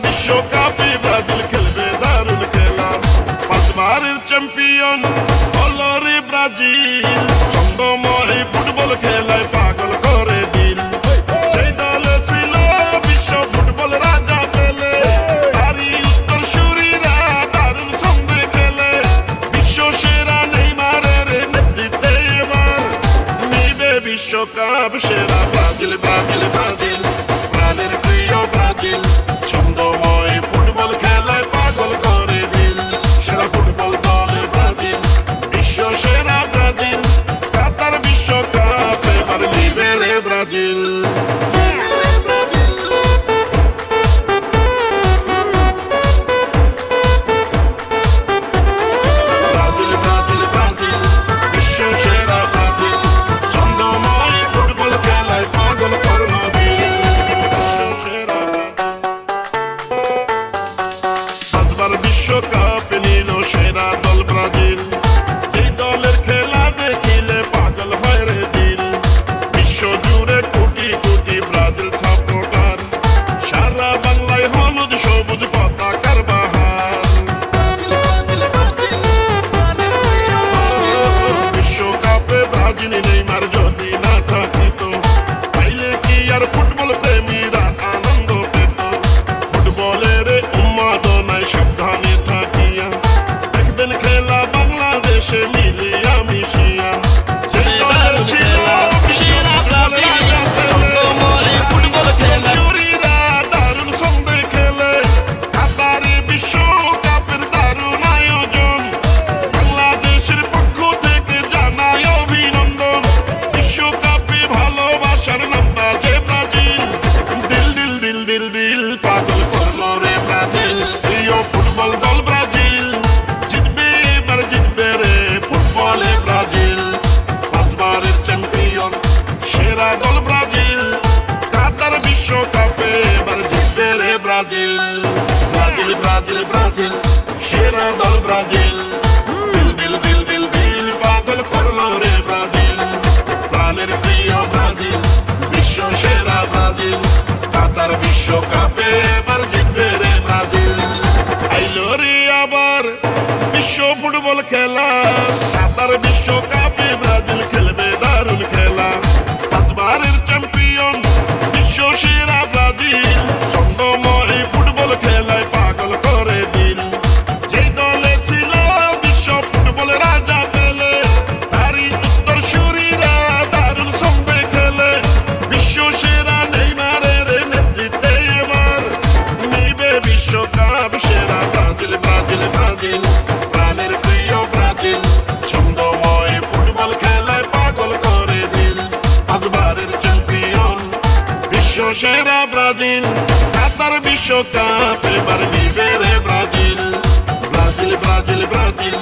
বিশ্বকাপে ব্রাজিল খেলবে দারুণ খেলা, পাঁচবারের চ্যাম্পিয়ন হলো রে ব্রাজিল। ছন্দময় ফুটবল খেলায় পাগল করে দিল, সেই দলে ছিল বিশ্ব ফুটবল রাজা পেলে, তারই উত্তরসূরিরা দারুণ ছন্দে খেলে। বিশ্ব সেরা নেইমারের নেতৃত্বে এবার নিবে বিশ্বকাপ সেরা ব্রাজিল, ব্রাজিল, ব্রাজিল, প্রাণের প্রিয় ব্রাজিল। ছন্দময় ফুটবল খেলায় পাগল করে দিল, সেরা ফুটবল দলে ব্রাজিল, বিশ্ব সেরা ব্রাজিল। কাতার বিশ্বকাপ এবার নিবে রে ব্রাজিল। বিশ্বকাপ নিল সেরা দল ব্রাজিল, যেই দলের খেলা দেখিলে পাগল হয় রে দিল। বিশ্ব জুড়ে কোটি কোটি ব্রাজিল সাপোর্টার, সারা বাংলায় হলুদ সবুজ পতাকার বাহার। বিশ্বকাপে ব্রাজিল নেইমার যদি না থাকিত, তাইলে কি আর ফুটবল প্রেমীরা আনন্দ পেত? ফুটবলের উন্মাদনায় সাবধানে থাকিয়া দেখবেন খেলা বাংলাদেশে মিলিয়া মিশিয়া। দারুণ ছন্দে খেলে কাতারে বিশ্বকাপের দারুণ আয়োজন, বাংলাদেশের পক্ষ থেকে জানাই অভিনন্দন। বিশ্বকাপে ভালোবাসার নাম বাজে ব্রাজিল, দিল দিল দিল দিল দিল পাগল করলো রে ব্রাজিল। প্রিয় ফুটবল দল ব্রাজিল, জিতবে এবার জিতবে রে ফুটবলে ব্রাজিল। পাঁচবারের চ্যাম্পিয়ন সেরা দল ব্রাজিল, কাতার বিশ্বকাপে এবার জিতবে রে ব্রাজিল। ব্রাজিল, ব্রাজিল, ব্রাজিল, সেরা দল ব্রাজিল, দিল দিল দিল দিল দিল পাগল করলো রে ব্রাজিল। প্রাণের প্রিয় ব্রাজিল, বিশ্ব সেরা ব্রাজিল, কাতার বিশ্বকাপে এবার জিতবে রে ব্রাজিল। আইলো রে আবার বিশ্ব ফুটবল খেলা, কাতার বিশ্বকাপে ব্রাজিল খেলবে দারুণ খেলা। পাঁচবারের চ্যাম্পিয়ন বিশ্ব সেরা ব্রাজিল, ছন্দময় ফুটবল খেলায় পাগল করে দিল। যেই দলে ছিল বিশ্ব ফুটবল রাজা পেলে, তারই উত্তরসূরিরা দারুণ ছন্দে খেলে। বিশ্ব সেরা নেইমারের নেতৃত্বে এবার নিবে বিশ্বকাপ সেরা ব্রাজিল, ব্রাজিল, ব্রাজিল, প্রাণের প্রিয় ব্রাজিল। ছন্দময় ফুটবল খেলায় পাগল করে দিল, পাঁচবারের চ্যাম্পিয়ন বিশ্ব সেরা ব্রাজিল। কাতার বিশ্বকাপ এবার নিবে রে ব্রাজিল, ব্রাজিল, ব্রাজিল, ব্রাজিল।